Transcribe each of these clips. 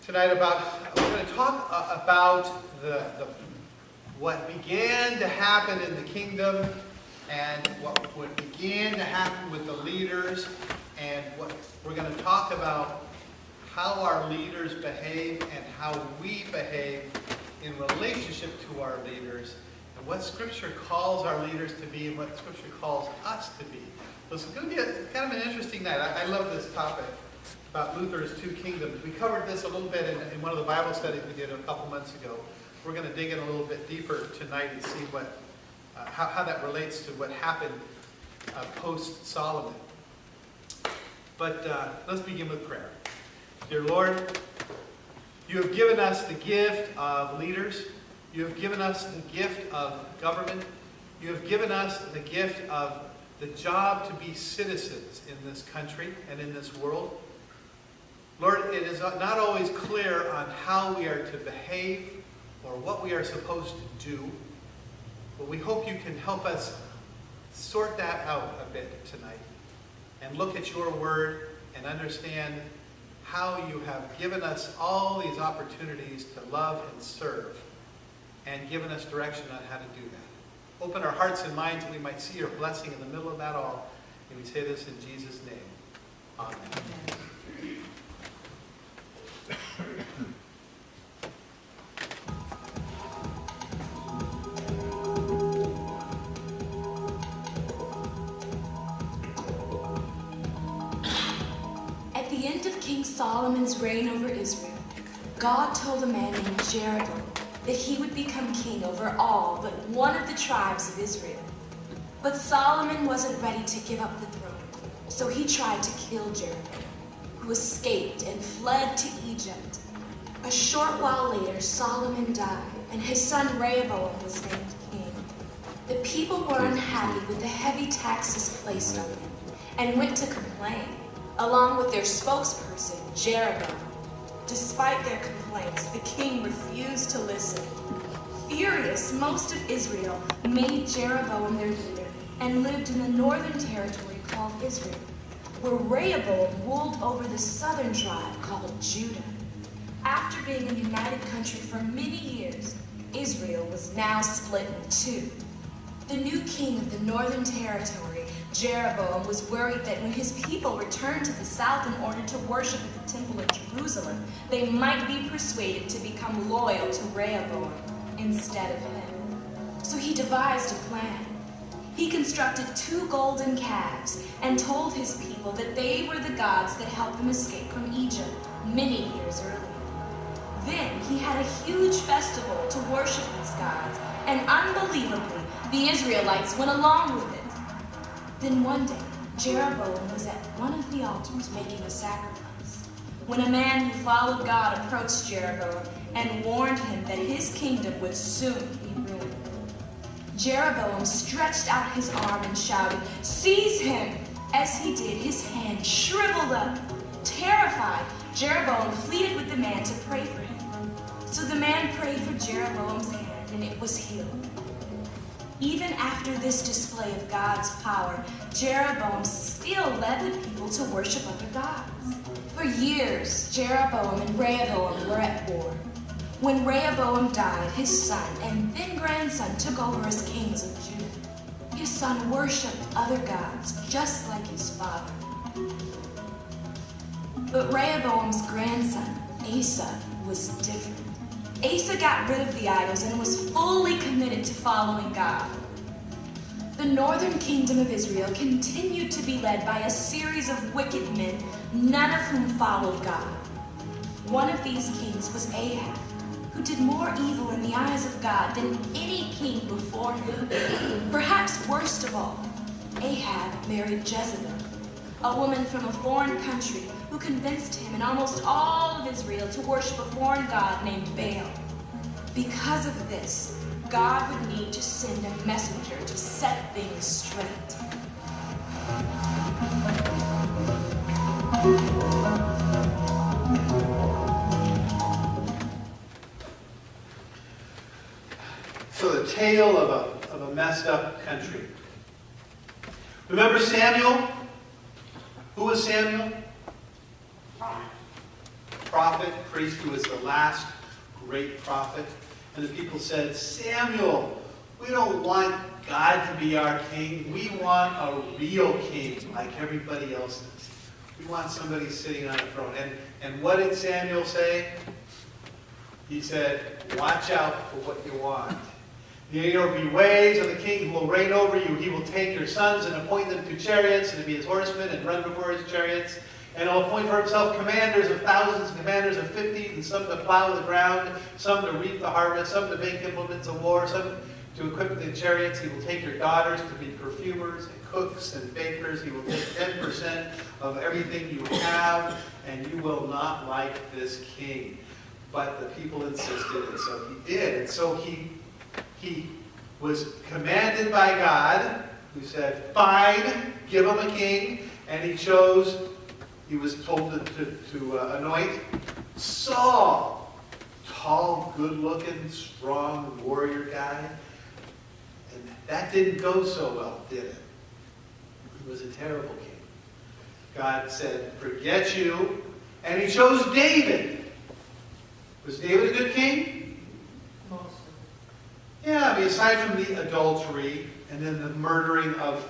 tonight we're going to talk about what began to happen in the kingdom and what began to happen with the leaders, and what we're going to talk about how our leaders behave and how we behave in relationship to our leaders, and what Scripture calls our leaders to be and what Scripture calls us to be. So it's going to be kind of an interesting night. I love this topic about Luther's two kingdoms. We covered this a little bit in one of the Bible studies we did a couple months ago. We're going to dig in a little bit deeper tonight and see how that relates to what happened post-Solomon. But let's begin with prayer. Dear Lord, you have given us the gift of leaders. You have given us the gift of government. You have given us the gift of the job to be citizens in this country and in this world. Lord, it is not always clear on how we are to behave or what we are supposed to do, but we hope you can help us sort that out a bit tonight and look at your word and understand how you have given us all these opportunities to love and serve and given us direction on how to do that. Open our hearts and minds that we might see your blessing in the middle of that all. And we say this in Jesus' name. Amen. At the end of King Solomon's reign over Israel, God told a man named Jeroboam that he would become king over all but one of the tribes of Israel. But Solomon wasn't ready to give up the throne, so he tried to kill Jeroboam, who escaped and fled to Egypt. A short while later, Solomon died, and his son Rehoboam was named king. The people were unhappy with the heavy taxes placed on them and went to complain, along with their spokesperson, Jeroboam. Despite their complaints, the king refused to listen. Furious, most of Israel made Jeroboam their leader and lived in the northern territory called Israel, where Rehoboam ruled over the southern tribe called Judah. After being a united country for many years, Israel was now split in two. The new king of the northern territory, Jeroboam, was worried that when his people returned to the south in order to worship at the temple of Jerusalem, they might be persuaded to become loyal to Rehoboam instead of him. So he devised a plan. He constructed 2 golden calves and told his people that they were the gods that helped them escape from Egypt many years earlier. Then he had a huge festival to worship these gods, and unbelievably, the Israelites went along with it. Then one day, Jeroboam was at one of the altars making a sacrifice, when a man who followed God approached Jeroboam and warned him that his kingdom would soon be ruined. Jeroboam stretched out his arm and shouted, "Seize him!" As he did, his hand shriveled up. Terrified, Jeroboam pleaded with the man to pray for him. So the man prayed for Jeroboam's hand, and it was healed. Even after this display of God's power, Jeroboam still led the people to worship other gods. For years, Jeroboam and Rehoboam were at war. When Rehoboam died, his son and then grandson took over as kings of Judah. His son worshipped other gods, just like his father. But Rehoboam's grandson, Asa, was different. Asa got rid of the idols and was fully committed to following God. The northern kingdom of Israel continued to be led by a series of wicked men, none of whom followed God. One of these kings was Ahab, who did more evil in the eyes of God than any king before him. Perhaps worst of all, Ahab married Jezebel, a woman from a foreign country who convinced him and almost all of Israel to worship a foreign god named Baal. Because of this, God would need to send a messenger to set things straight. So the tale of a messed up country. Remember Samuel? Who was Samuel? prophet, priest, who was the last great prophet. And the people said, Samuel, we don't want God to be our king. We want a real king like everybody else does. We want somebody sitting on a throne. And what did Samuel say? He said, watch out for what you want. There will be ways of the king who will reign over you. He will take your sons and appoint them to chariots and to be his horsemen and run before his chariots. And he'll appoint for himself commanders of thousands and commanders of 50, and some to plow the ground, some to reap the harvest, some to make implements of war, some to equip the chariots. He will take your daughters to be perfumers and cooks and bakers. He will take 10% of everything you have, and you will not like this king. But the people insisted, and so he did. And so he was commanded by God, who said, fine, give him a king. And he chose, he was told to anoint Saul. Tall, good-looking, strong warrior guy. And that didn't go so well, did it? He was a terrible king. God said, forget you. And he chose David. Was David a good king? Yeah, I mean, aside from the adultery and then the murdering of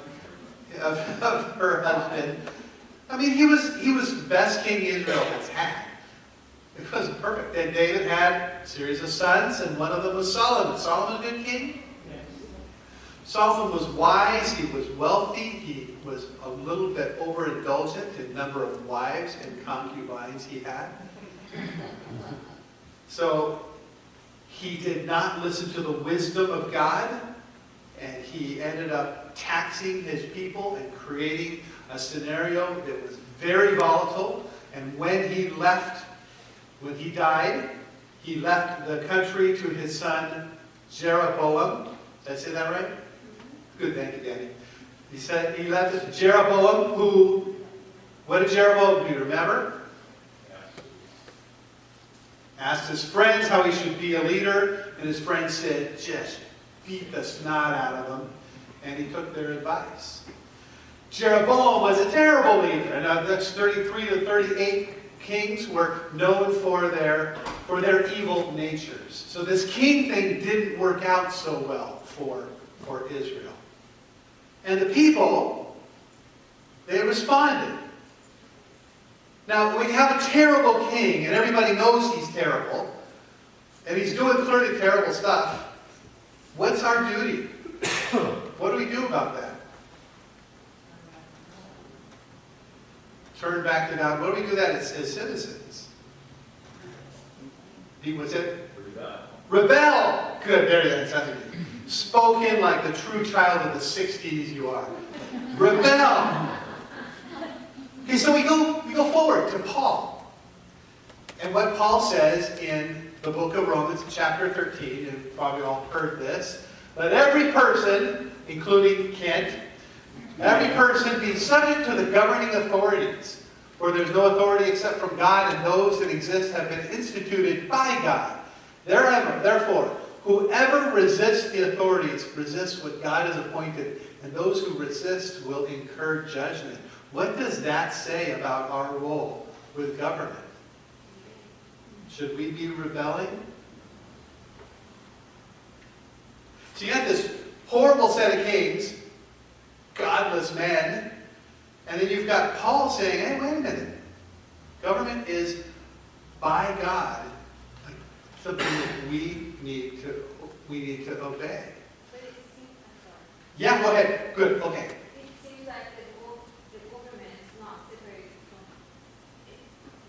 her husband, I mean, he was the best king Israel has had. It wasn't perfect. And David had a series of sons, and one of them was Solomon. Solomon a good king? Yes. Solomon was wise. He was wealthy. He was a little bit overindulgent in number of wives and concubines he had. So he did not listen to the wisdom of God, and he ended up taxing his people and creating a scenario that was very volatile. And when he died, he left the country to his son Jeroboam. Did I say that right? Good, thank you, Danny. He left it to Jeroboam, who, what did Jeroboam do? Remember? Asked his friends how he should be a leader, and his friends said, just beat the snot out of him. And he took their advice. Jeroboam was a terrible leader, and that's 33 to 38 kings were known for their evil natures. So this king thing didn't work out so well for Israel. And the people, they responded. Now, when you have a terrible king, and everybody knows he's terrible, and he's doing clearly terrible stuff, what's our duty? What do we do about that? Turn back to God. What do we do that as citizens? Was it? Rebel. Good, there you go. Spoken like the true child of the 60s you are. Rebel. Okay, so we go forward to Paul. And what Paul says in the book of Romans, chapter 13, you've probably all heard this, let every person, including Kent, every person be subject to the governing authorities, for there's no authority except from God, and those that exist have been instituted by God. Therefore, whoever resists the authorities resists what God has appointed, and those who resist will incur judgment. What does that say about our role with government? Should we be rebelling? So you got this horrible set of kings, godless men, and then you've got Paul saying, hey, wait a minute. Government is by God something that we need to obey. But it seems, Yeah, go ahead. Good, okay. it seems like the government is not separated from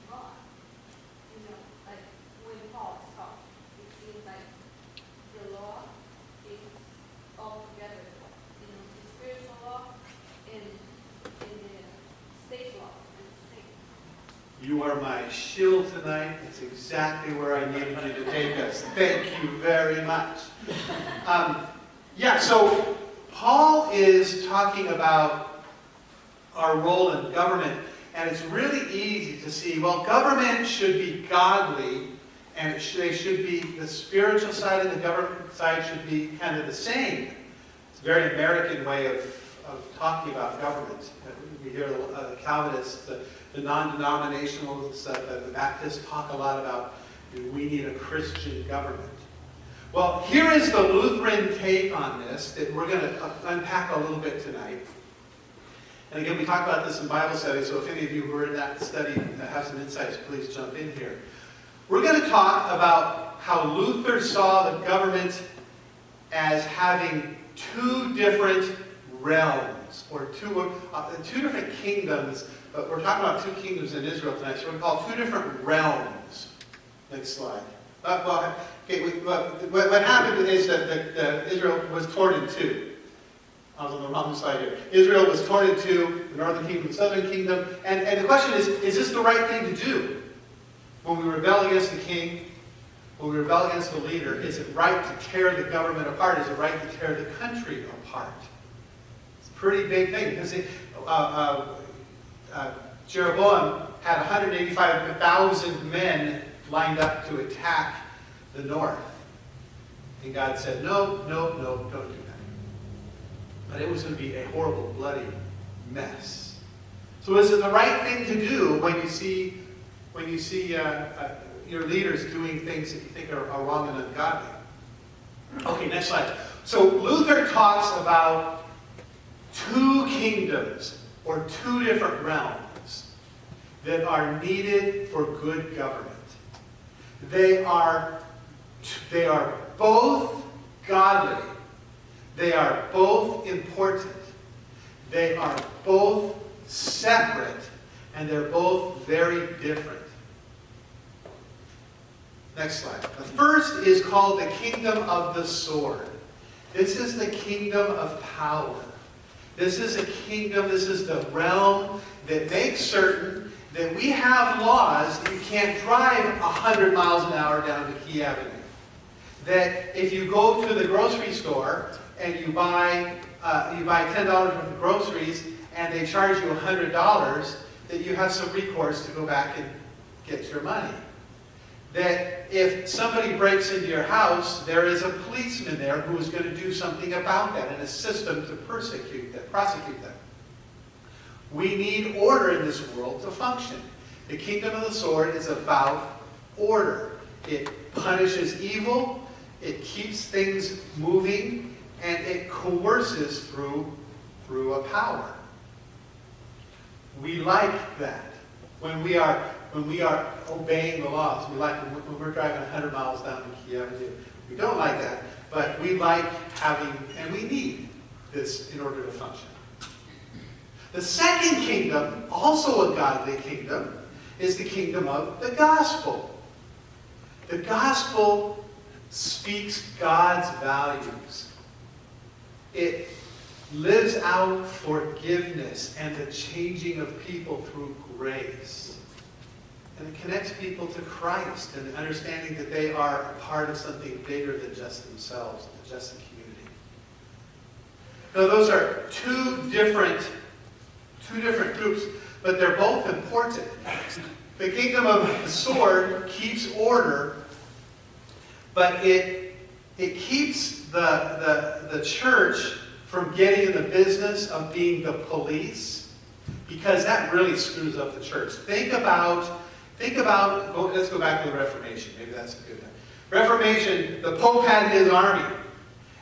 God. You know, like when Paul talks, it seems like the law is all together. You know, the spiritual law and the state law is the same. You are my shield tonight. It's exactly where I needed you to take us. Thank you very much. So Paul is talking about our role in government, and it's really easy to see, well, government should be godly, and they should be, the spiritual side and the government side should be kind of the same. It's a very American way of talking about government. We hear the Calvinists, the non-denominationalists, the Baptists talk a lot about we need a Christian government. Well, here is the Lutheran take on this that we're going to unpack a little bit tonight. And again, we talked about this in Bible study, so if any of you who are in that study have some insights, please jump in here. We're going to talk about how Luther saw the government as having two different realms, or two different kingdoms. But we're talking about two kingdoms in Israel tonight, so we're going to call two different realms. Next slide. What happened is that Israel was torn in two. I was on the wrong slide here. Israel was torn in two, the northern kingdom, the southern kingdom. And the question is this the right thing to do? When we rebel against the king, when we rebel against the leader, is it right to tear the government apart? Is it right to tear the country apart? It's a pretty big thing, because Jeroboam had 185,000 men lined up to attack the north. And God said, no, don't do that. But it was going to be a horrible, bloody mess. So is it the right thing to do when you see your leaders doing things that you think are wrong and ungodly? Okay, next slide. So Luther talks about two kingdoms, or two different realms, that are needed for good government. They are both godly. They are both important. They are both separate, and they're both very different. Next slide. The first is called the kingdom of the sword. This is the kingdom of power. This is a kingdom, this is the realm that makes certain that we have laws that you can't drive 100 miles an hour down to Key Avenue. That if you go to the grocery store and you buy $10 worth of groceries and they charge you $100, that you have some recourse to go back and get your money. That if somebody breaks into your house, there is a policeman there who is going to do something about that and a system to prosecute them. We need order in this world to function. The kingdom of the sword is about order. It punishes evil, it keeps things moving, and it coerces through a power. We like that. When we are obeying the laws, we like when we're driving 100 miles down to Key Avenue. We don't like that, but we like having, and we need this in order to function. The second kingdom, also a godly kingdom, is the kingdom of the gospel. The gospel speaks God's values. It lives out forgiveness and the changing of people through grace. And it connects people to Christ and understanding that they are a part of something bigger than just themselves, than just the community. Now those are two different groups, but they're both important. The kingdom of the sword keeps order, but it keeps the church from getting in the business of being the police, because that really screws up the church. Think about, let's go back to the Reformation. Maybe that's a good one. Reformation, the Pope had his army.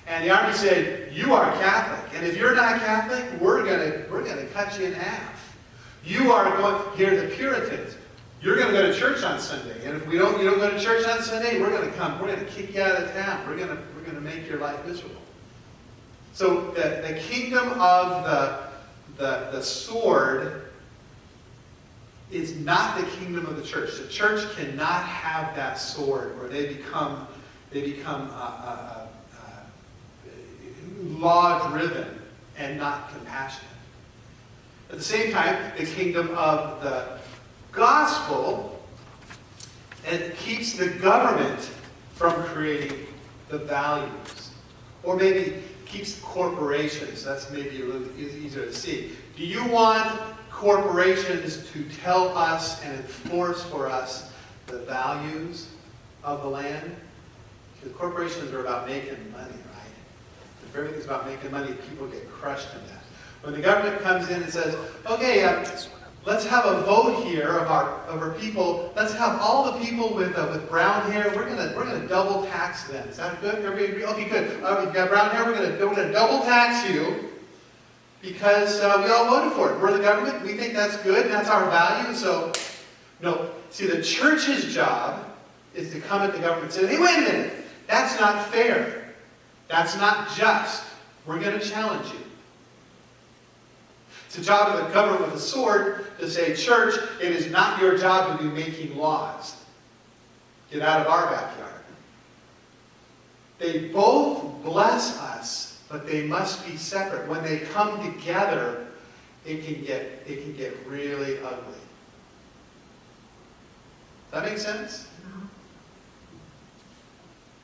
And the army said, you are Catholic. And if you're not Catholic, we're gonna cut you in half. You are going, here are the Puritans. You're going to go to church on Sunday. And if you don't go to church on Sunday, we're going to kick you out of town. We're going to make your life miserable. So the kingdom of the sword is not the kingdom of the church. The church cannot have that sword where they become law-driven and not compassionate. At the same time, the kingdom of the gospel, it keeps the government from creating the values. Or maybe keeps corporations. That's maybe a little easier to see. Do you want corporations to tell us and enforce for us the values of the land? Because corporations are about making money, right? If everything's about making money, people get crushed in that. When the government comes in and says, okay, let's have a vote here of our people. Let's have all the people with brown hair. We're gonna double tax them. Is that good? Everybody agree? Okay, good. You've got brown hair. We're gonna double tax you because we all voted for it. We're the government. We think that's good. And that's our value. So, no. See, the church's job is to come at the government and say, hey, wait a minute. That's not fair. That's not just. We're going to challenge you. It's the job of the government with a sword to say, church, it is not your job to be making laws. Get out of our backyard. They both bless us, but they must be separate. When they come together, it can get really ugly. Does that make sense?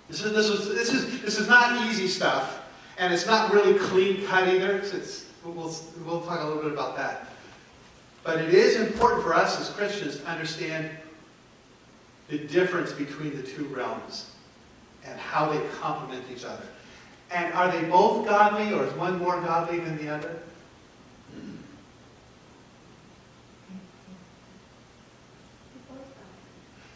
This is not easy stuff, and it's not really clean cut either. We'll talk a little bit about that. But it is important for us as Christians to understand the difference between the two realms and how they complement each other. And are they both godly, or is one more godly than the other?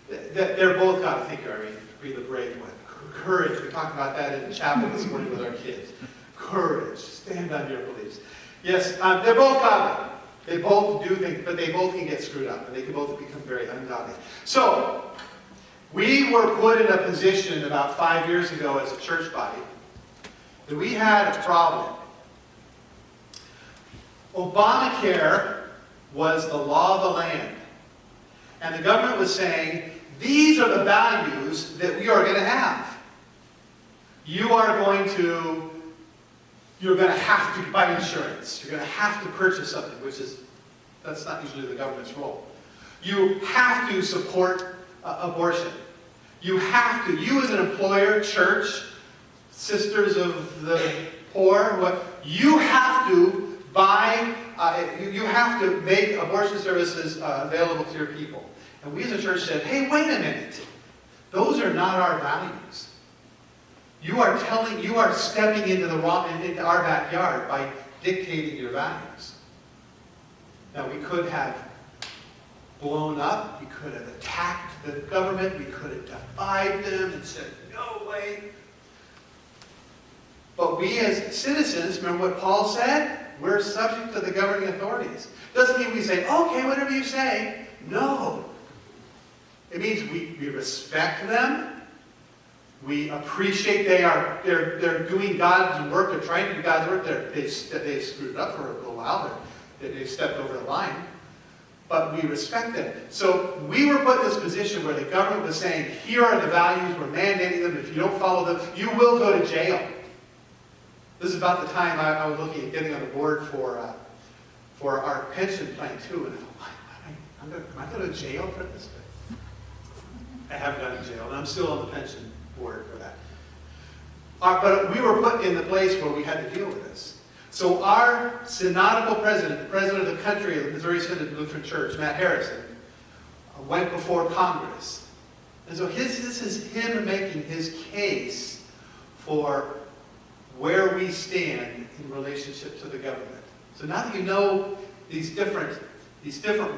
They're both godly. Thank you, Irene. Be the brave one. Courage. We talked about that in the chapel this morning with our kids. Courage. Stand on your beliefs. Yes, they're both godly. They both do things, but they both can get screwed up, and they can both become very ungodly. So, we were put in a position about 5 years ago as a church body that we had a problem. Obamacare was the law of the land. And the government was saying, these are the values that we are going to have. You're going to have to buy insurance. You're going to have to purchase something, that's not usually the government's role. You have to support abortion. You as an employer, church, sisters of the poor, you have to buy, you have to make abortion services available to your people. And we as a church said, hey, wait a minute. Those are not our values. You are stepping into our backyard by dictating your values. Now, we could have blown up. We could have attacked the government. We could have defied them and said, no way. But we as citizens, remember what Paul said? We're subject to the governing authorities. Doesn't mean we say, okay, whatever you say. No. It means we respect them. We appreciate they're doing God's work. They're trying to do God's work. They've screwed it up for a little while. They've stepped over the line. But we respect them. So we were put in this position where the government was saying, here are the values. We're mandating them. If you don't follow them, you will go to jail. This is about the time I was looking at getting on the board for our pension plan too. And I thought, am I going to jail for this? I haven't gone to jail, and I'm still on the pension board for that. But we were put in the place where we had to deal with this. So our synodical president, the president of the country of the Missouri Synod Lutheran Church, Matt Harrison, went before Congress. And so this is him making his case for where we stand in relationship to the government. So now that you know these different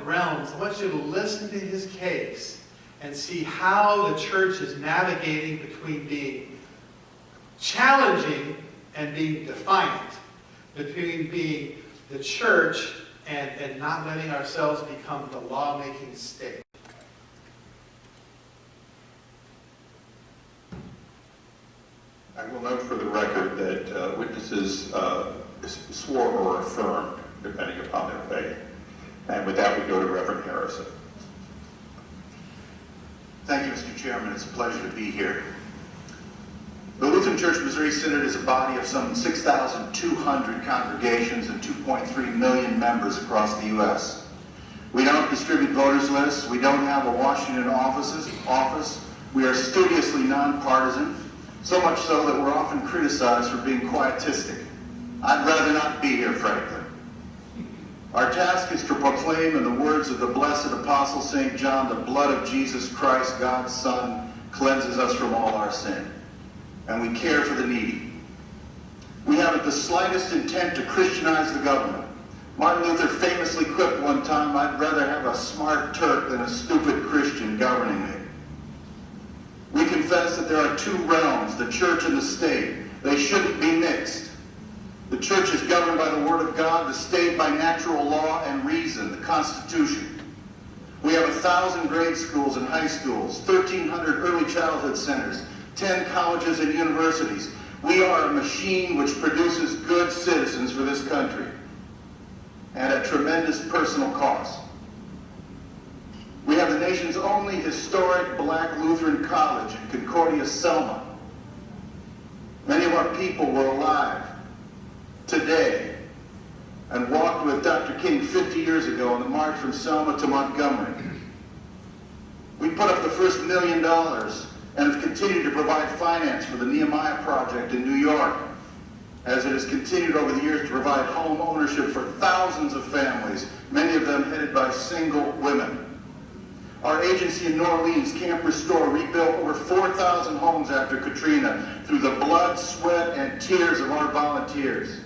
realms, I want you to listen to his case and see how the church is navigating between being challenging and being defiant, between being the church and not letting ourselves become the law-making state. I will note for the record that witnesses swore or affirmed, depending upon their faith. And with that, we go to Reverend Harrison. Thank you, Mr. Chairman. It's a pleasure to be here. The Lutheran Church Missouri Synod is a body of some 6,200 congregations and 2.3 million members across the U.S. We don't distribute voters lists. We don't have a Washington office. We are studiously nonpartisan, so much so that we're often criticized for being quietistic. I'd rather not be here, frankly. Our task is to proclaim in the words of the blessed Apostle St. John, the blood of Jesus Christ, God's Son, cleanses us from all our sin. And we care for the needy. We haven't the slightest intent to Christianize the government. Martin Luther famously quipped one time, "I'd rather have a smart Turk than a stupid Christian governing me." We confess that there are two realms, the church and the state. They shouldn't be mixed. The church is governed by the Word of God, the state by natural law and reason, the Constitution. We have 1,000 grade schools and high schools, 1,300 early childhood centers, 10 colleges and universities. We are a machine which produces good citizens for this country, and at tremendous personal cost. We have the nation's only historic black Lutheran college in Concordia, Selma. Many of our people were alive today and walked with Dr. King 50 years ago on the march from Selma to Montgomery. We put up the first $1 million and have continued to provide finance for the Nehemiah Project in New York, as it has continued over the years to provide home ownership for thousands of families, many of them headed by single women. Our agency in New Orleans, Camp Restore, rebuilt over 4,000 homes after Katrina through the blood, sweat, and tears of our volunteers.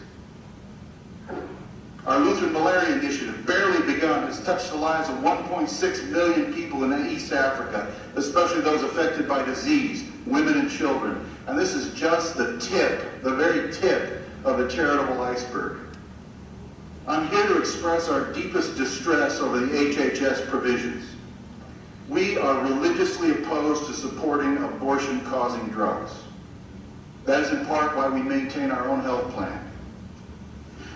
Our Lutheran Malaria Initiative, barely begun, has touched the lives of 1.6 million people in East Africa, especially those affected by disease, women and children. And this is just the tip, the very tip of the charitable iceberg. I'm here to express our deepest distress over the HHS provisions. We are religiously opposed to supporting abortion-causing drugs. That is in part why we maintain our own health plan.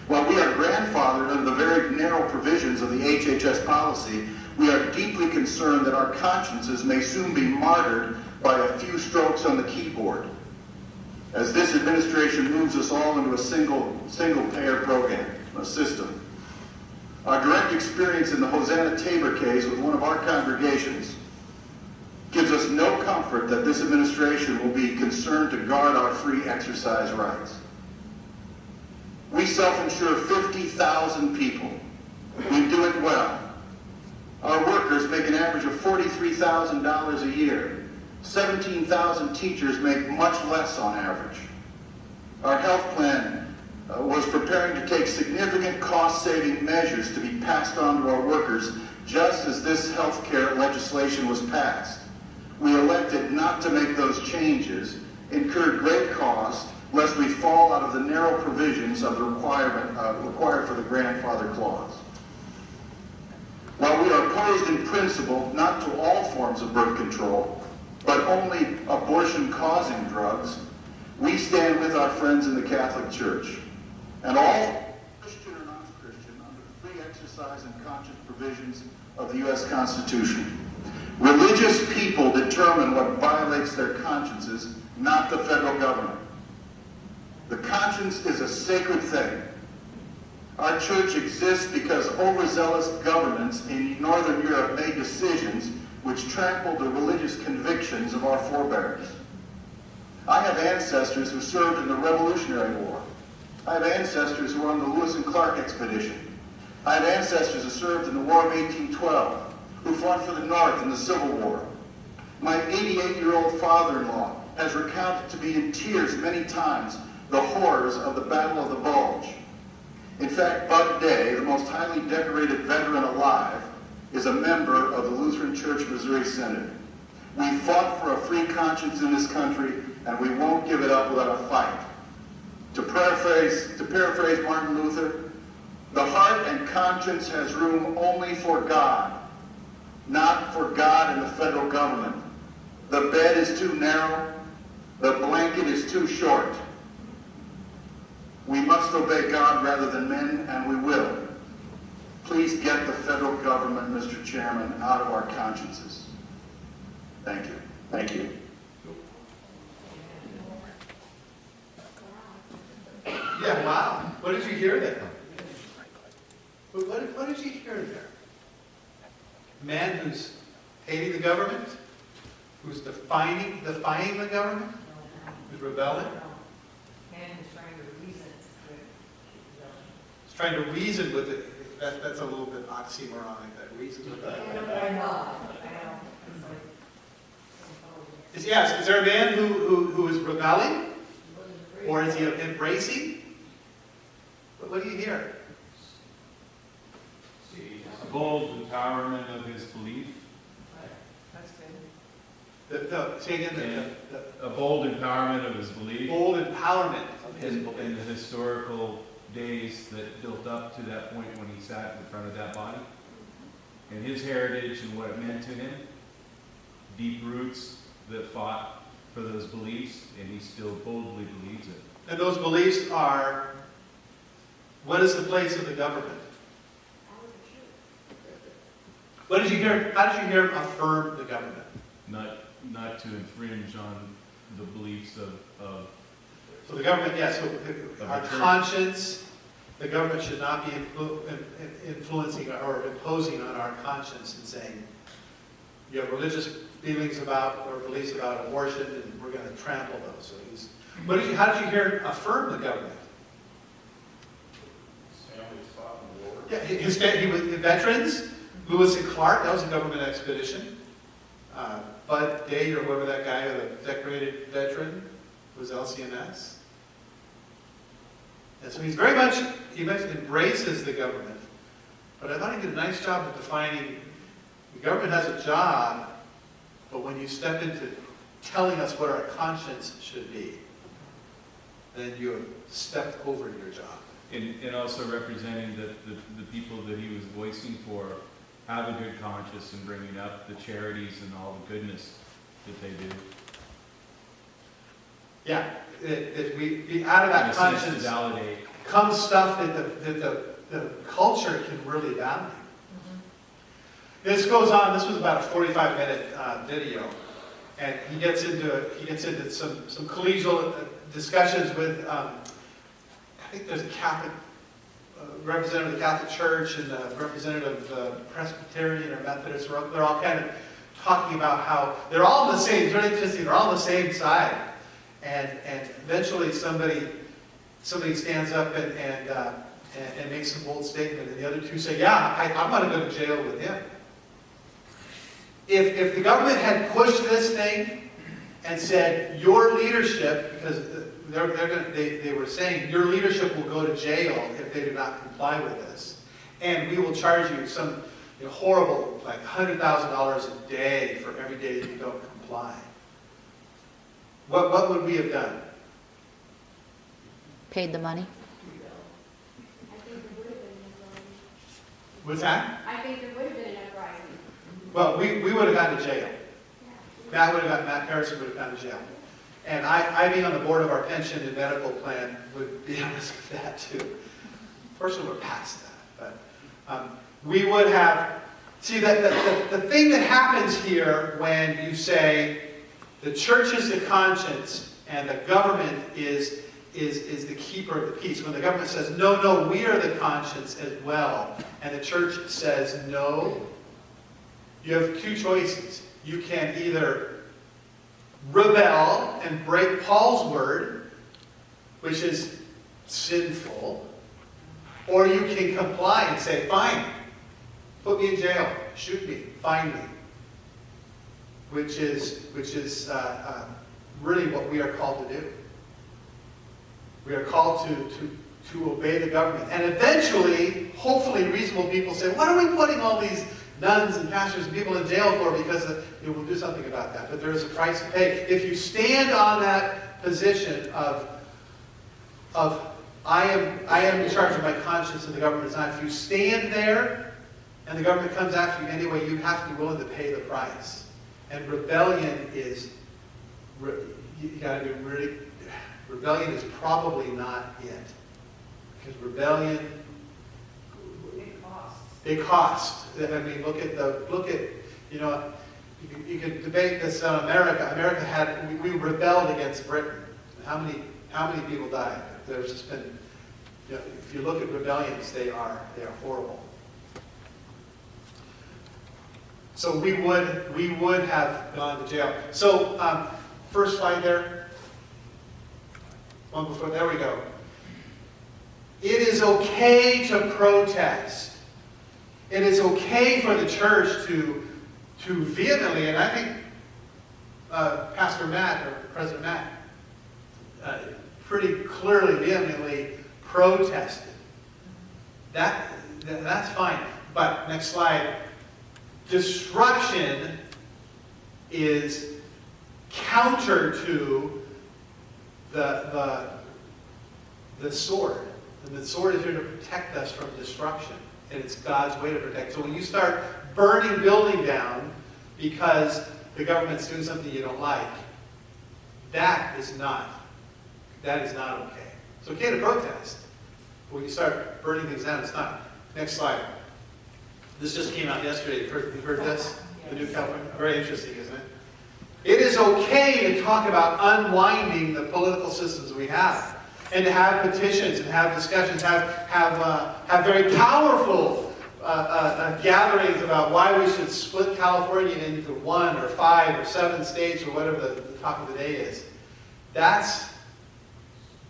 While we are grandfathered under the very narrow provisions of the HHS policy, we are deeply concerned that our consciences may soon be martyred by a few strokes on the keyboard, as this administration moves us all into a single-payer program, a system. Our direct experience in the Hosanna Tabor case with one of our congregations gives us no comfort that this administration will be concerned to guard our free exercise rights. We self-insure 50,000 people. We do it well. Our workers make an average of $43,000 a year. 17,000 teachers make much less on average. Our health plan was preparing to take significant cost-saving measures to be passed on to our workers just as this health care legislation was passed. We elected not to make those changes, incurred great cost, lest we fall out of the narrow provisions of the required for the grandfather clause. While we are opposed in principle not to all forms of birth control, but only abortion-causing drugs, we stand with our friends in the Catholic Church and all Christian or non-Christian under the free exercise and conscience provisions of the U.S. Constitution. Religious people determine what violates their consciences, not the federal government. The conscience is a sacred thing. Our church exists because overzealous governments in Northern Europe made decisions which trampled the religious convictions of our forebears. I have ancestors who served in the Revolutionary War. I have ancestors who were on the Lewis and Clark expedition. I have ancestors who served in the War of 1812, who fought for the North in the Civil War. My 88-year-old father-in-law has recounted to me in tears many times the horrors of the Battle of the Bulge. In fact, Bud Day, the most highly decorated veteran alive, is a member of the Lutheran Church Missouri Synod. We fought for a free conscience in this country, and we won't give it up without a fight. To paraphrase Martin Luther, the heart and conscience has room only for God, not for God and the federal government. The bed is too narrow, the blanket is too short. We must obey God rather than men, and we will. Please get the federal government, Mr. Chairman, out of our consciences. Thank you. Thank you. Yeah, wow. What did you hear there? What did you hear there? A man who's hating the government? Who's defying the government? Who's rebelling? And is trying to reason with He's trying to reason with it. That's a little bit oxymoronic, that reason with that. I know. Is there a man who is rebelling? Or is he embracing? What do you hear? Bold empowerment of his belief. That's good. Say again, A bold empowerment of his the belief bold empowerment of his in belief. the historical days that built up to that point when he sat in front of that body. And his heritage and what it meant to him. Deep roots that fought for those beliefs, and he still boldly believes it. And those beliefs are, what is the place of the government? What did you hear? How did you hear him affirm the government? Not to infringe on the beliefs of So the government, yes, the our church. conscience, the government should not be influencing or imposing on our conscience and saying, you have religious feelings about or beliefs about abortion, and we're going to trample those. So how did you hear him affirm the government? Yeah, he was veterans. Lewis and Clark, that was a government expedition. Bud Day, or whoever that guy, the decorated veteran, was LCMS. And so he embraces the government. But I thought he did a nice job of defining the government has a job, but when you step into telling us what our conscience should be, then you have stepped over your job. and also representing that the people that he was voicing for have a good conscience and bringing up the charities and all the goodness that they do. Yeah, out of In that a sense, to conscience validate. comes stuff that the culture can really value. This goes on. This was about a 45-minute video, and he gets into some collegial discussions with. I think there's a Catholic representative of the Catholic Church and a representative of the Presbyterian or Methodist. They're all kind of talking about how they're all on the same. It's really interesting. They're all on the same side, and eventually somebody stands up and makes a bold statement, and the other two say, "Yeah, I'm going to go to jail with him." If the government had pushed this thing and said, "Your leadership," because they were saying, "Your leadership will go to jail if they do not comply with this, and we will charge you some horrible, like $100,000 a day for every day that you don't comply." What would we have done? Paid the money? I think there would have been an uprising. What's that? I think there would have been an uprising. Well, we would have gone to jail. Yeah. Matt Harrison would have gone to jail. And I being on the board of our pension and medical plan would be at risk of that too. Fortunately, we're past that. But we would have, see, the thing that happens here when you say the church is the conscience and the government is the keeper of the peace. When the government says, no, we are the conscience as well, and the church says no, you have two choices. You can either rebel and break Paul's word, which is sinful, or you can comply and say, "Fine, put me in jail, shoot me, fine me," which is really what we are called to do. We are called to obey the government, and eventually, hopefully, reasonable people say, "What are we putting all these nuns and pastors and people in jail for?" Because we'll do something about that. But there is a price to pay. If you stand on that position of I am in charge of my conscience and the government is not. If you stand there and the government comes after you anyway, you have to be willing to pay the price. And rebellion is, you got to be really, rebellion is probably not it. Because rebellion, it costs. I mean, look at you could debate this on America. America we rebelled against Britain. How many people died? There's just been, if you look at rebellions, they are horrible. So we would have gone to jail. So first slide there. One before, there we go. It is okay to protest. It is okay for the church to vehemently, and I think Pastor Matt, or President Matt, pretty clearly, vehemently protested That's fine. But, next slide, destruction is counter to the sword. And the sword is here to protect us from destruction. And it's God's way to protect. So when you start burning building down because the government's doing something you don't like, that is not okay. It's okay to protest. But when you start burning things down, it's not. Next slide. This just came out yesterday. You've heard this? The new California? Very interesting, isn't it? It is okay to talk about unwinding the political systems we have, and to have petitions and have discussions, have very powerful gatherings about why we should split California into 1 or 5 or 7 states or whatever the talk of the day is. That's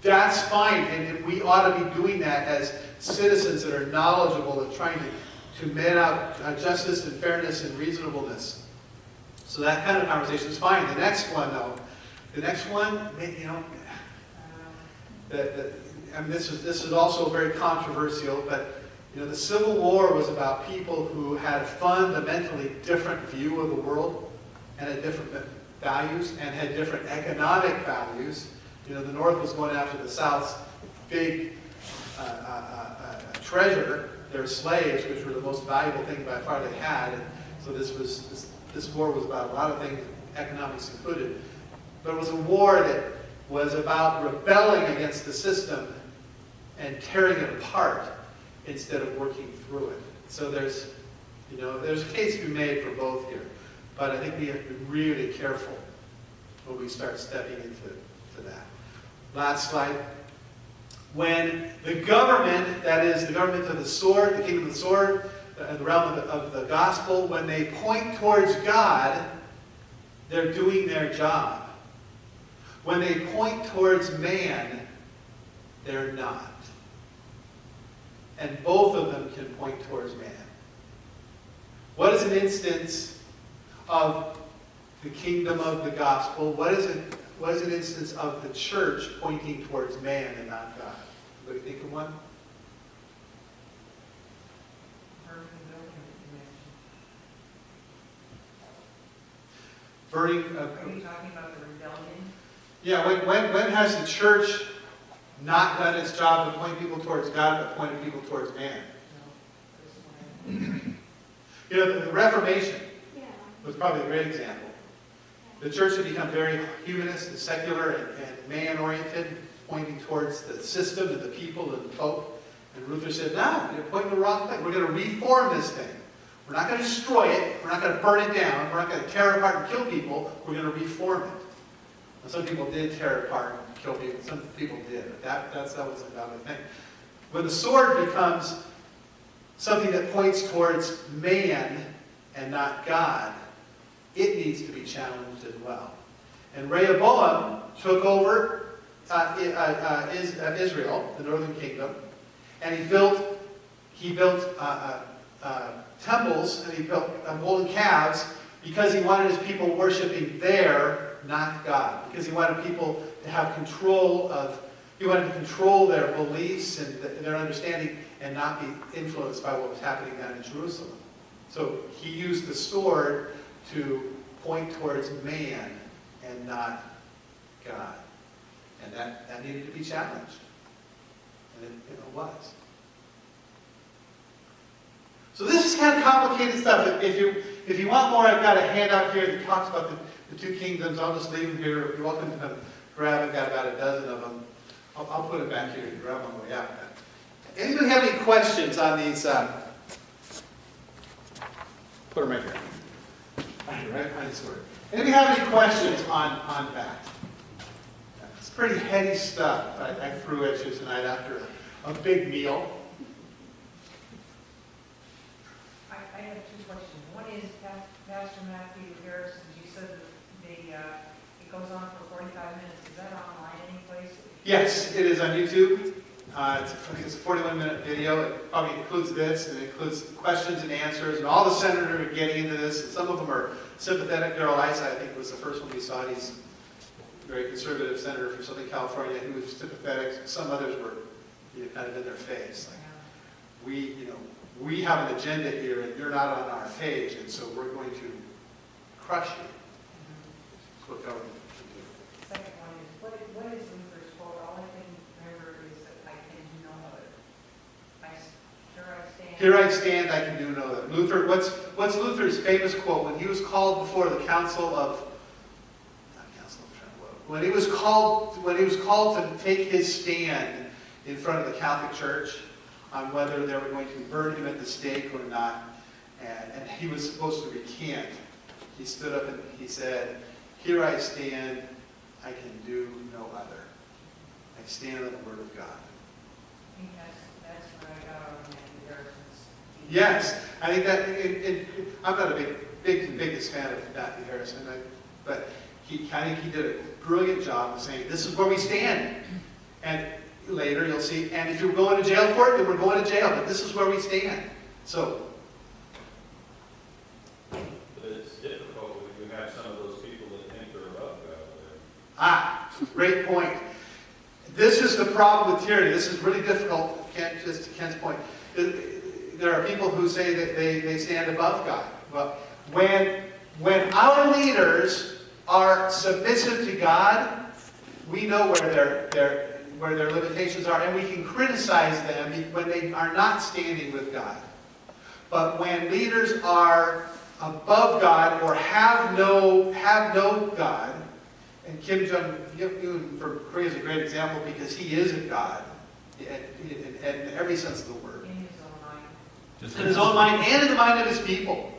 fine, and we ought to be doing that as citizens that are knowledgeable and trying to mete out justice and fairness and reasonableness. So that kind of conversation is fine. The next one, though, you know, I mean, this is also very controversial, but you know, the Civil War was about people who had a fundamentally different view of the world and had different values and had different economic values. You know, the North was going after the South's big treasure, their slaves, which were the most valuable thing by far they had. And so this war was about a lot of things, economics included. But it was a war that was about rebelling against the system and tearing it apart instead of working through it. So there's a case to be made for both here. But I think we have to be really careful when we start stepping into that. Last slide. When the government, that is the government of the sword, the kingdom of the sword, the realm of the gospel, when they point towards God, they're doing their job. When they point towards man, they're not. And both of them can point towards man. What is an instance of the kingdom of the gospel? What is an instance of the church pointing towards man and not God? Anybody think of one? Burning. Are you talking about the rebellion? Yeah. When has the church not done its job to point people towards God, but pointed people towards man? You know, the Reformation was probably a great example. The church had become very humanist and secular and man-oriented, pointing towards the system and the people and the Pope. And Luther said, no, you're pointing the wrong thing. We're going to reform this thing. We're not going to destroy it. We're not going to burn it down. We're not going to tear it apart and kill people. We're going to reform it. Now, some people did tear it apart and kill people. Some people did. But that was a valid thing. When the sword becomes something that points towards man and not God, it needs to be challenged as well. And Rehoboam took over Israel, the northern kingdom, and he built temples, and he built golden calves because he wanted his people worshiping there, not God. Because he wanted people to have he wanted to control their beliefs and their understanding and not be influenced by what was happening down in Jerusalem. So he used the sword to point towards man and not God. And that needed to be challenged. And it was. So this is kind of complicated stuff. If you want more, I've got a handout here that talks about the two kingdoms. I'll just leave them here. You're welcome to come grab. I've got about a dozen of them. I'll put it back here and grab them on the way out. Anybody have any questions on these? Put them right here. Right behind the sword. Anybody have any questions on that? It's pretty heady stuff I threw at you tonight after a big meal. I have two questions. One is, Pastor Matthew Harrison, you said that it goes on for 45 minutes. Is that online anyplace? Yes, it is on YouTube. It's a 41-minute video. It probably includes this, and it includes questions and answers, and all the senators are getting into this. And some of them are sympathetic. Darrell Issa, I think, was the first one we saw. He's a very conservative senator from Southern California. He was sympathetic. Some others were kind of in their face. we have an agenda here and you're not on our page, and so we're going to crush you. That's what government should do. Second one is, what is Luther's quote? All I can remember is that I can do no other. Here I stand, I can do no other. Luther, what's Luther's famous quote when he was called before the Council of Trent? When he was called to take his stand in front of the Catholic Church on whether they were going to burn him at the stake or not, and he was supposed to recant. He stood up and he said, "Here I stand, I can do no other. I stand on the Word of God." I think that's what I got on Matthew Harrison's. Yes, I think that I'm not a biggest fan of Matthew Harrison, but I think he did a brilliant job of saying, this is where we stand. And later you'll see, and if you're going to jail for it, then we're going to jail, but this is where we stand. So. But it's difficult when you have some of those people that think they're above God. Great point. This is the problem with tyranny. This is really difficult, just to Ken's point. There are people who say that they stand above God. Well, when our leaders are submissive to God, we know where their limitations are, and we can criticize them when they are not standing with God. But when leaders are above God or have no God, and Kim Jong-un for Korea is a great example because he is a God in every sense of the word. In his own mind. In his own mind and in the mind of his people.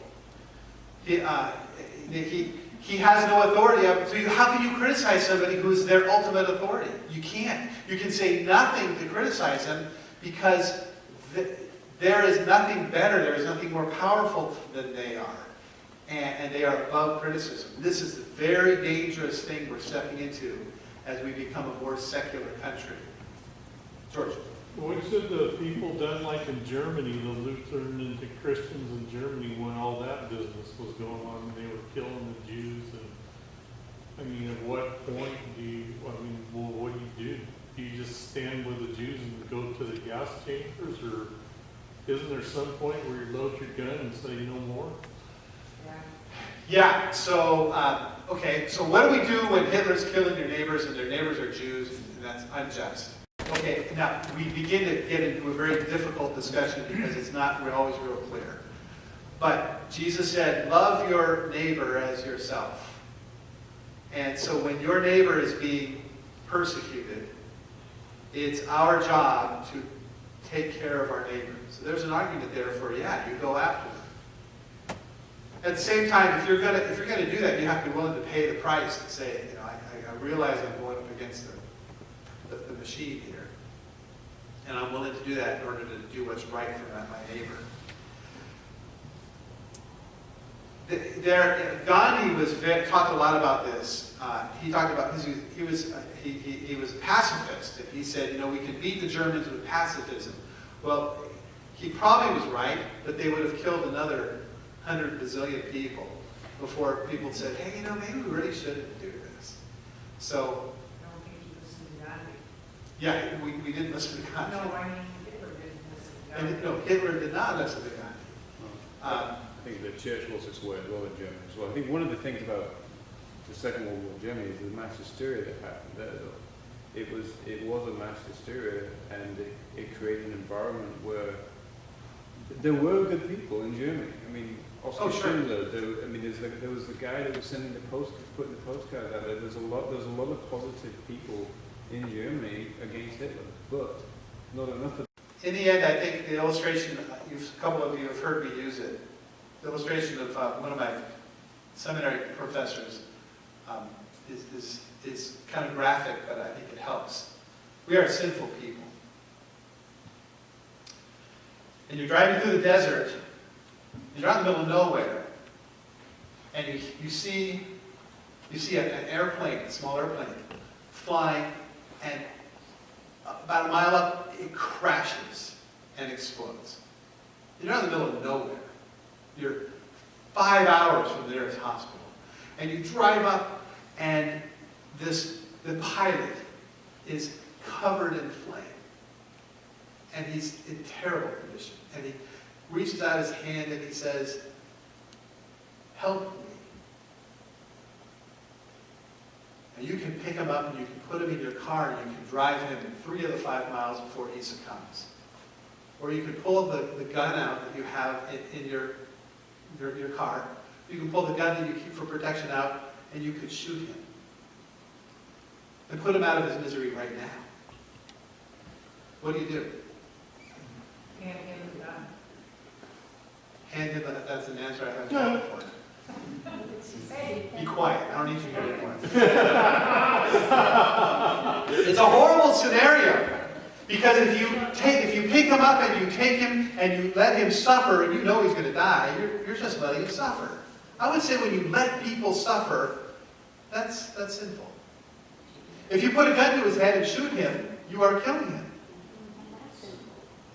He has no authority. So how can you criticize somebody who is their ultimate authority? You can't. You can say nothing to criticize him because there is nothing better, there is nothing more powerful than they are. And they are above criticism. This is the very dangerous thing we're stepping into as we become a more secular country. George. Well, we said the people done like in Germany, the Lutheran and the Christians in Germany, when all that business was going on, and they were killing the Jews. And I mean, at what point what do you do? Do you just stand with the Jews and go to the gas chambers, or isn't there some point where you load your gun and say no more? Yeah, so, okay, so what do we do when Hitler's killing your neighbors and their neighbors are Jews and that's unjust? Okay, now, we begin to get into a very difficult discussion because it's not always real clear. But Jesus said, love your neighbor as yourself. And so when your neighbor is being persecuted, it's our job to take care of our neighbor. So there's an argument there for, yeah, you go after them. At the same time, if you're gonna do that, you have to be willing to pay the price and say, I realize I'm going up against the machine here, and I'm willing to do that in order to do what's right for my neighbor. Gandhi talked a lot about this. He talked about he was a pacifist, and he said, we can beat the Germans with pacifism. Well, he probably was right, but they would have killed another 100 bazillion people before people said, hey, maybe we really shouldn't do this. So, I don't think he listened to Gandhi. yeah, we didn't listen to Gandhi. No, I mean, Hitler didn't listen to Gandhi. And, no, Hitler did not listen to Gandhi. I think the church lost its way as well in Germany as well. I think one of the things about the Second World War Germany is the mass hysteria that happened there, though. It was a mass hysteria, and it created an environment where there were good people in Germany. I mean, Oskar Schindler. There was the guy that was putting the postcards out there. There's a lot of positive people in Germany against Hitler, but not enough of. In the end, I think the illustration, a couple of you have heard me use it. The illustration of one of my seminary professors is kind of graphic, but I think it helps. We are sinful people. And you're driving through the desert, you're out in the middle of nowhere, and you see an airplane, a small airplane, flying, and about a mile up, it crashes and explodes. You're out in the middle of nowhere. You're 5 hours from the nearest hospital. And you drive up, and the pilot is covered in flame. and he's in terrible condition. And he reaches out his hand and he says, help me. And you can pick him up and you can put him in your car and you can drive him 3 of the 5 miles before he succumbs. Or you can pull the gun out that you have in your car. You can pull the gun that you keep for protection out and you could shoot him. And put him out of his misery right now. What do? Hand him the gun. Hand him that's an answer I haven't had before. Be quiet. I don't need you to be quiet. It's a horrible scenario. Because if you pick him up and you take him and you let him suffer and you know he's going to die, you're just letting him suffer. I would say when you let people suffer, that's sinful. If you put a gun to his head and shoot him, you are killing him.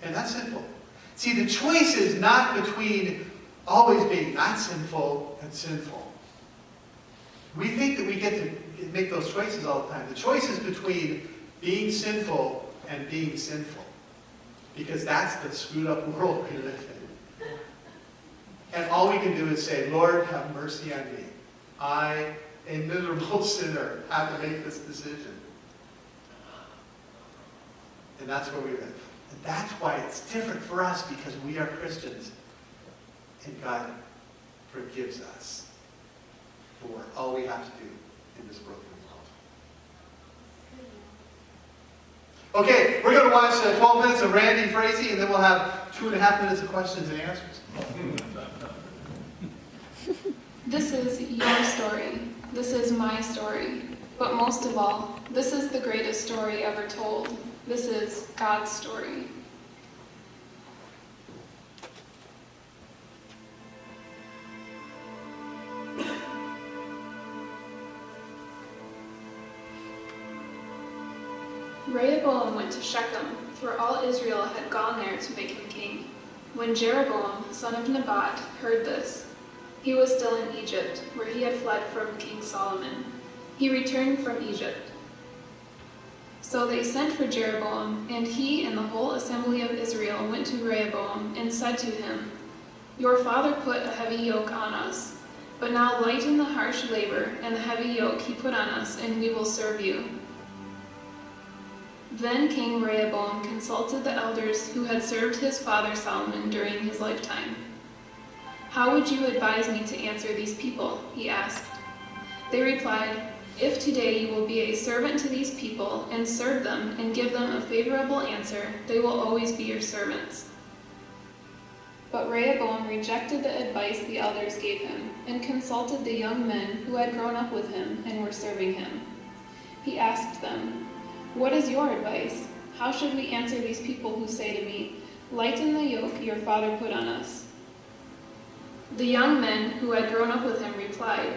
And that's sinful. See, the choice is not between always being not sinful and sinful. We think that we get to make those choices all the time. The choice is between being sinful and being sinful. Because that's the screwed up world we live in. And all we can do is say, Lord, have mercy on me. I, a miserable sinner, have to make this decision. And that's where we live. And that's why it's different for us, because we are Christians. And God forgives us for all we have to do in this broken world. Okay, we're going to watch 12 minutes of Randy Frazee, and then we'll have 2.5 minutes of questions and answers. This is your story. This is my story. But most of all, this is the greatest story ever told. This is God's story. Rehoboam went to Shechem, for all Israel had gone there to make him king. When Jeroboam, son of Nebat, heard this, he was still in Egypt, where he had fled from King Solomon. He returned from Egypt. So they sent for Jeroboam, and he and the whole assembly of Israel went to Rehoboam and said to him, Your father put a heavy yoke on us, but now lighten the harsh labor and the heavy yoke he put on us, and we will serve you. Then King Rehoboam consulted the elders who had served his father Solomon during his lifetime. How would you advise me to answer these people? He asked. They replied, If today you will be a servant to these people and serve them and give them a favorable answer, they will always be your servants. But Rehoboam rejected the advice the elders gave him and consulted the young men who had grown up with him and were serving him. He asked them, What is your advice? How should we answer these people who say to me, Lighten the yoke your father put on us? The young men who had grown up with him replied,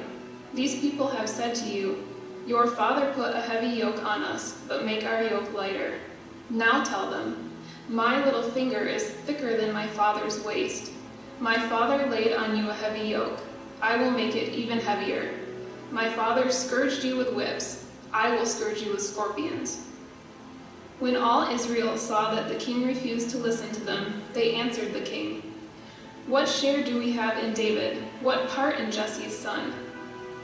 These people have said to you, Your father put a heavy yoke on us, but make our yoke lighter. Now tell them, My little finger is thicker than my father's waist. My father laid on you a heavy yoke. I will make it even heavier. My father scourged you with whips. I will scourge you with scorpions. When all Israel saw that the king refused to listen to them, they answered the king, What share do we have in David? What part in Jesse's son?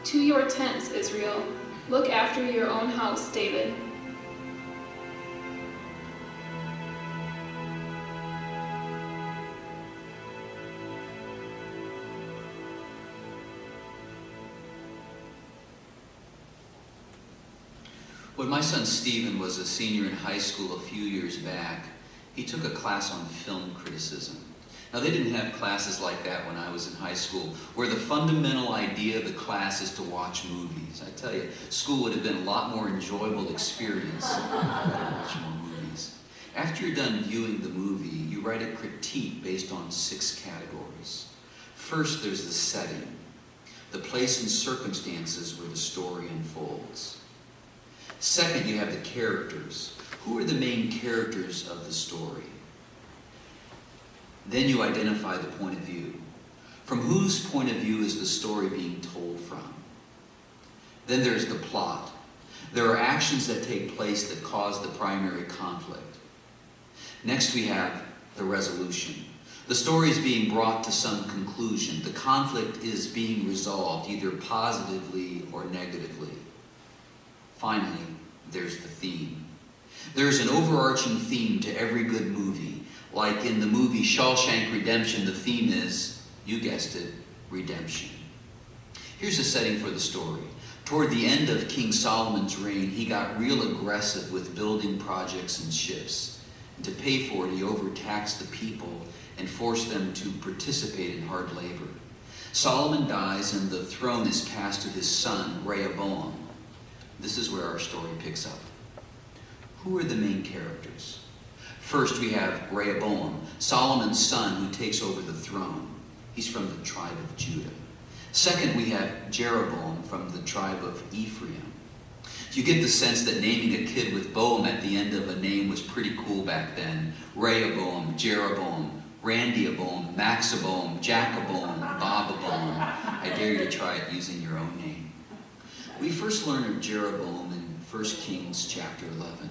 To your tents, Israel. Look after your own house, David. When my son Stephen was a senior in high school a few years back, he took a class on film criticism. Now, they didn't have classes like that when I was in high school, where the fundamental idea of the class is to watch movies. I tell you, school would have been a lot more enjoyable experience if I had watched more movies. After you're done viewing the movie, you write a critique based on 6 categories. First, there's the setting, the place and circumstances where the story unfolds. Second, you have the characters. Who are the main characters of the story? Then you identify the point of view. From whose point of view is the story being told from? Then there's the plot. There are actions that take place that cause the primary conflict. Next we have the resolution. The story is being brought to some conclusion. The conflict is being resolved either positively or negatively. Finally, there's the theme. There's an overarching theme to every good movie. Like in the movie Shawshank Redemption, the theme is, you guessed it, redemption. Here's the setting for the story. Toward the end of King Solomon's reign, he got real aggressive with building projects and ships. And to pay for it, he overtaxed the people and forced them to participate in hard labor. Solomon dies and the throne is passed to his son, Rehoboam. This is where our story picks up. Who are the main characters? First, we have Rehoboam, Solomon's son who takes over the throne. He's from the tribe of Judah. Second, we have Jeroboam from the tribe of Ephraim. You get the sense that naming a kid with Boam at the end of a name was pretty cool back then. Rehoboam, Jeroboam, Randyboam, Maxaboam, Jacoboam, Bobaboam. I dare you to try it using your own name. We first learn of Jeroboam in 1 Kings chapter 11.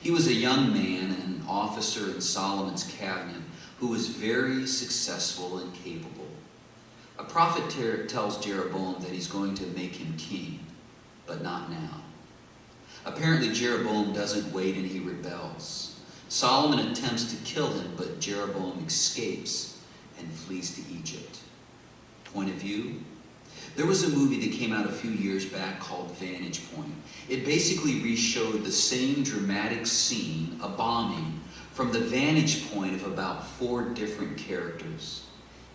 He was a young man and an officer in Solomon's cabinet who was very successful and capable. A prophet tells Jeroboam that he's going to make him king, but not now. Apparently Jeroboam doesn't wait and he rebels. Solomon attempts to kill him, but Jeroboam escapes and flees to Egypt. Point of view? There was a movie that came out a few years back called Vantage Point. It basically re-showed the same dramatic scene, a bombing, from the vantage point of about 4 different characters.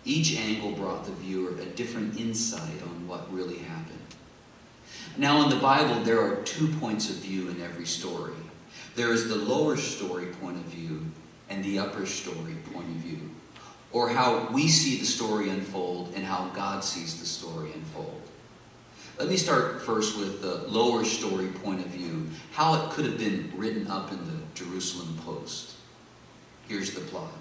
Each angle brought the viewer a different insight on what really happened. Now in the Bible, there are 2 points of view in every story. There is the lower story point of view and the upper story point of view, or how we see the story unfold and how God sees the story unfold. Let me start first with the lower story point of view, how it could have been written up in the Jerusalem Post. Here's the plot.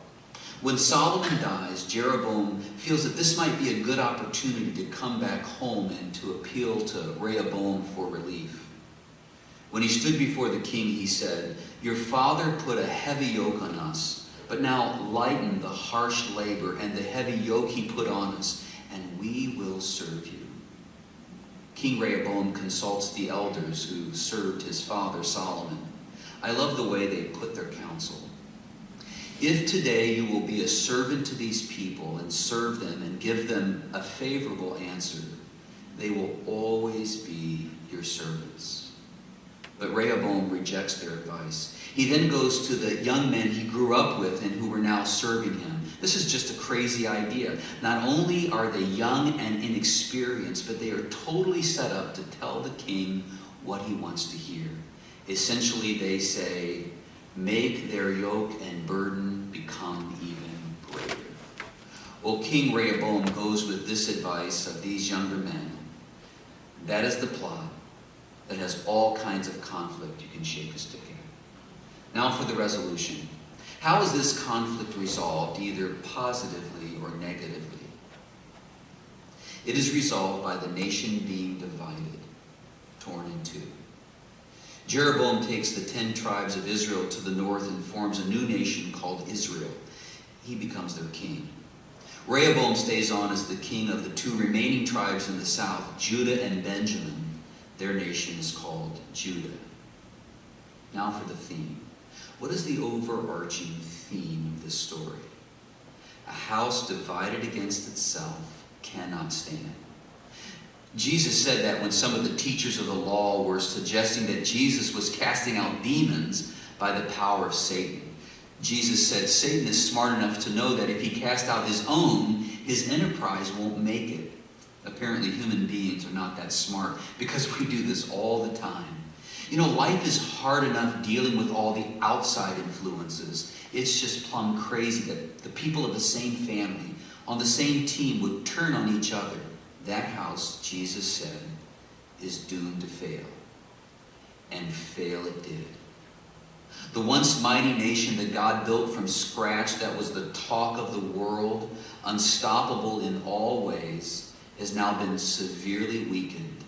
When Solomon dies, Jeroboam feels that this might be a good opportunity to come back home and to appeal to Rehoboam for relief. When he stood before the king, he said, "Your father put a heavy yoke on us, but now lighten the harsh labor and the heavy yoke he put on us, and we will serve you." King Rehoboam consults the elders who served his father Solomon. I love the way they put their counsel. "If today you will be a servant to these people and serve them and give them a favorable answer, they will always be your servants." But Rehoboam rejects their advice. He then goes to the young men he grew up with and who were now serving him. This is just a crazy idea. Not only are they young and inexperienced, but they are totally set up to tell the king what he wants to hear. Essentially, they say, make their yoke and burden become even greater. Well, King Rehoboam goes with this advice of these younger men. That is the plot that has all kinds of conflict you can shake a stick at. Now for the resolution. How is this conflict resolved, either positively or negatively? It is resolved by the nation being divided, torn in two. Jeroboam takes the 10 tribes of Israel to the north and forms a new nation called Israel. He becomes their king. Rehoboam stays on as the king of the 2 remaining tribes in the south, Judah and Benjamin. Their nation is called Judah. Now for the theme. What is the overarching theme of this story? A house divided against itself cannot stand. Jesus said that when some of the teachers of the law were suggesting that Jesus was casting out demons by the power of Satan. Jesus said Satan is smart enough to know that if he casts out his own, his enterprise won't make it. Apparently human beings are not that smart because we do this all the time. You know, life is hard enough dealing with all the outside influences. It's just plumb crazy that the people of the same family, on the same team, would turn on each other. That house, Jesus said, is doomed to fail. And fail it did. The once mighty nation that God built from scratch, that was the talk of the world, unstoppable in all ways, has now been severely weakened,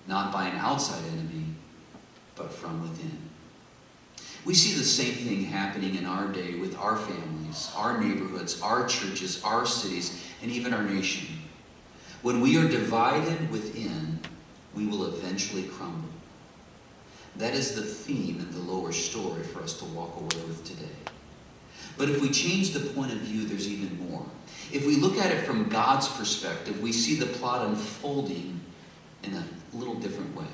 not by an outside enemy, but from within. We see the same thing happening in our day with our families, our neighborhoods, our churches, our cities, and even our nation. When we are divided within, we will eventually crumble. That is the theme in the lower story for us to walk away with today. But if we change the point of view, there's even more. If we look at it from God's perspective, we see the plot unfolding in a little different way.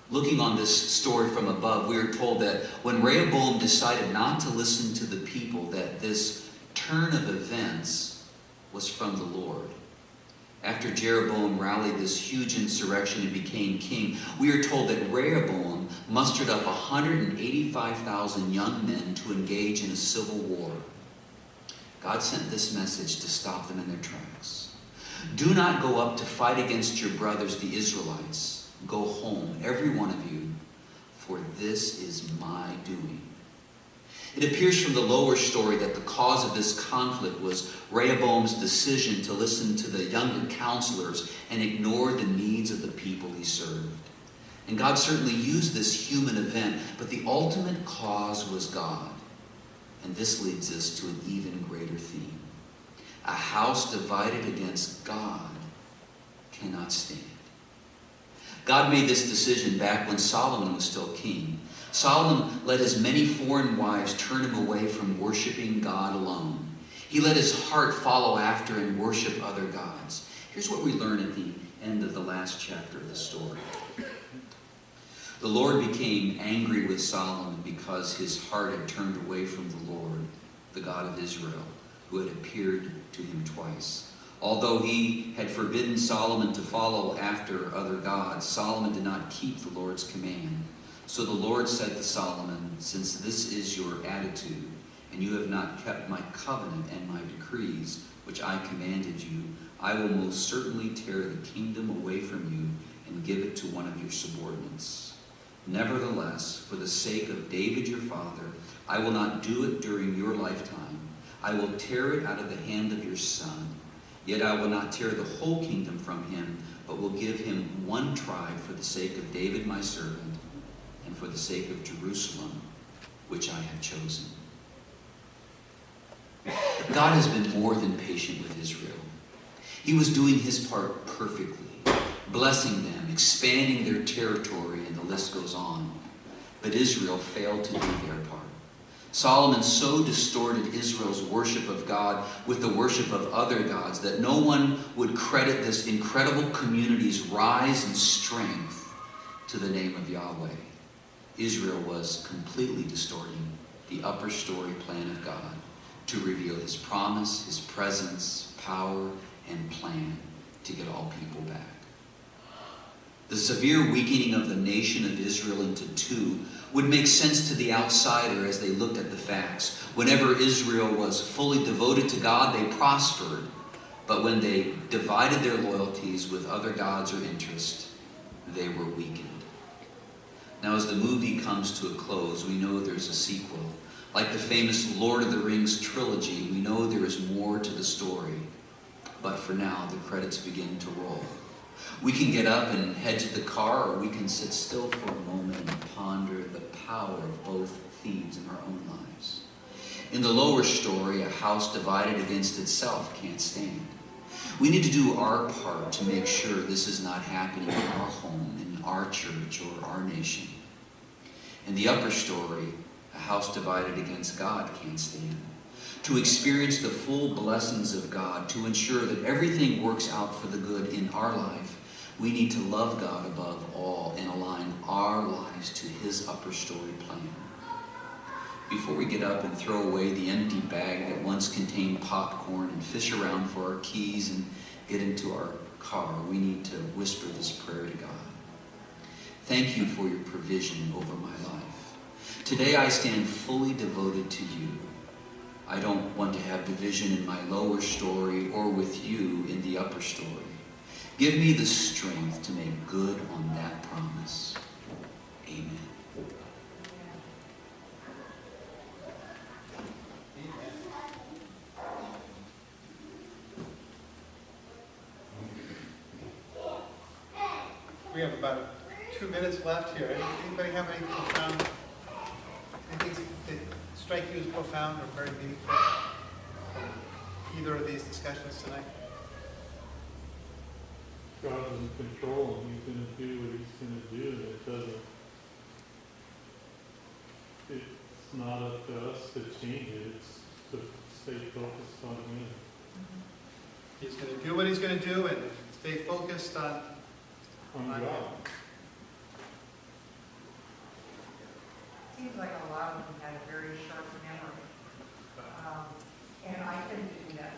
Looking on this story from above, we are told that when Rehoboam decided not to listen to the people, that this turn of events was from the Lord. After Jeroboam rallied this huge insurrection and became king, we are told that Rehoboam mustered up 185,000 young men to engage in a civil war. God sent this message to stop them in their tracks. Do not go up to fight against your brothers, the Israelites. Go home, every one of you, for this is my doing. It appears from the lower story that the cause of this conflict was Rehoboam's decision to listen to the younger counselors and ignore the needs of the people he served. And God certainly used this human event, but the ultimate cause was God. And this leads us to an even greater theme. A house divided against God cannot stand. God made this decision back when Solomon was still king. Solomon let his many foreign wives turn him away from worshiping God alone. He let his heart follow after and worship other gods. Here's what we learn at the end of the last chapter of the story. The Lord became angry with Solomon because his heart had turned away from the Lord, the God of Israel, who had appeared to him twice. Although he had forbidden Solomon to follow after other gods, Solomon did not keep the Lord's command. So the Lord said to Solomon, since this is your attitude, and you have not kept my covenant and my decrees, which I commanded you, I will most certainly tear the kingdom away from you and give it to one of your subordinates. Nevertheless, for the sake of David your father, I will not do it during your lifetime. I will tear it out of the hand of your son. Yet I will not tear the whole kingdom from him, but will give him one tribe for the sake of David my servant, and for the sake of Jerusalem, which I have chosen. God has been more than patient with Israel. He was doing his part perfectly, blessing them, expanding their territory, and the list goes on. But Israel failed to do their part. Solomon so distorted Israel's worship of God with the worship of other gods that no one would credit this incredible community's rise and strength to the name of Yahweh. Israel was completely distorting the upper story plan of God to reveal his promise, his presence, power, and plan to get all people back. The severe weakening of the nation of Israel into two would make sense to the outsider as they looked at the facts. Whenever Israel was fully devoted to God, they prospered. But when they divided their loyalties with other gods or interests, they were weakened. Now, as the movie comes to a close, we know there's a sequel. Like the famous Lord of the Rings trilogy, we know there is more to the story. But for now, the credits begin to roll. We can get up and head to the car, or we can sit still for a moment and ponder the power of both themes in our own lives. In the lower story, a house divided against itself can't stand. We need to do our part to make sure this is not happening in our home, in our church, or our nation. In the upper story, a house divided against God can't stand. To experience the full blessings of God, to ensure that everything works out for the good in our life, we need to love God above all and align our lives to his upper story plan. Before we get up and throw away the empty bag that once contained popcorn and fish around for our keys and get into our car, we need to whisper this prayer to God. Thank you for your provision over my life. Today I stand fully devoted to you. I don't want to have division in my lower story or with you in the upper story. Give me the strength to make good on that promise. Amen. We have about 2 minutes left here. Anybody have any profound Anything that strike you as profound or very meaningful from either of these discussions tonight? God is in control, and he's gonna do what he's gonna do, and it doesn't, it's not up to us to change it, it's to stay focused on him. He's going to do what he's going to do and stay focused on On him. God. Seems like a lot of them had a very sharp memory. And I tend to do that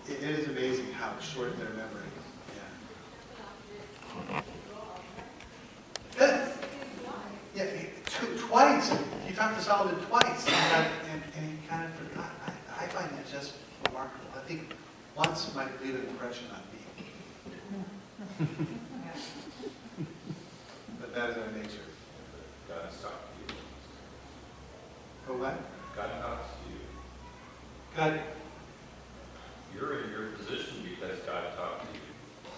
too. It is amazing how short their memory is. Yeah. Yeah, twice. He talked to Solomon twice, and he kind of forgot. I find that just remarkable. I think once might leave an impression on me. But that is our nature. God talks to you. For what? God talks to you. God. You're in your position because God talked to you.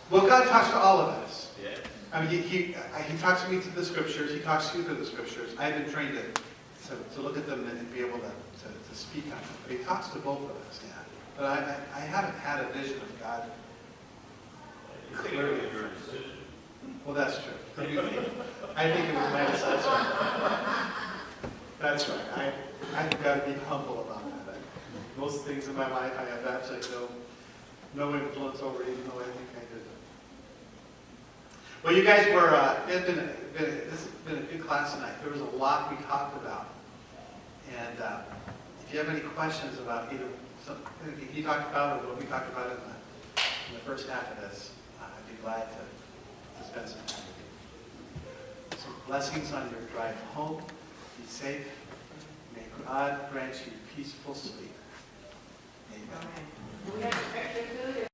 Well, God talks to all of us. Yes. I mean, he talks to me through the scriptures. He talks to you through the scriptures. I've been trained to look at them and be able to speak on them. But he talks to both of us, yeah. But I haven't had a vision of God You think it was your decision. Well, that's true. I think it was my decision. That's right. I've got to be humble about that. Most things in my life I have absolutely no influence over, even though I think I did. Well, you guys were, this has been a good class tonight. There was a lot we talked about. And if you have any questions about either something he talked about or what we talked about in the first half of this, I'd be glad to spend some time with you. Some blessings on your drive home. Be safe. May God grant you peaceful sleep. Amen. We had extra food.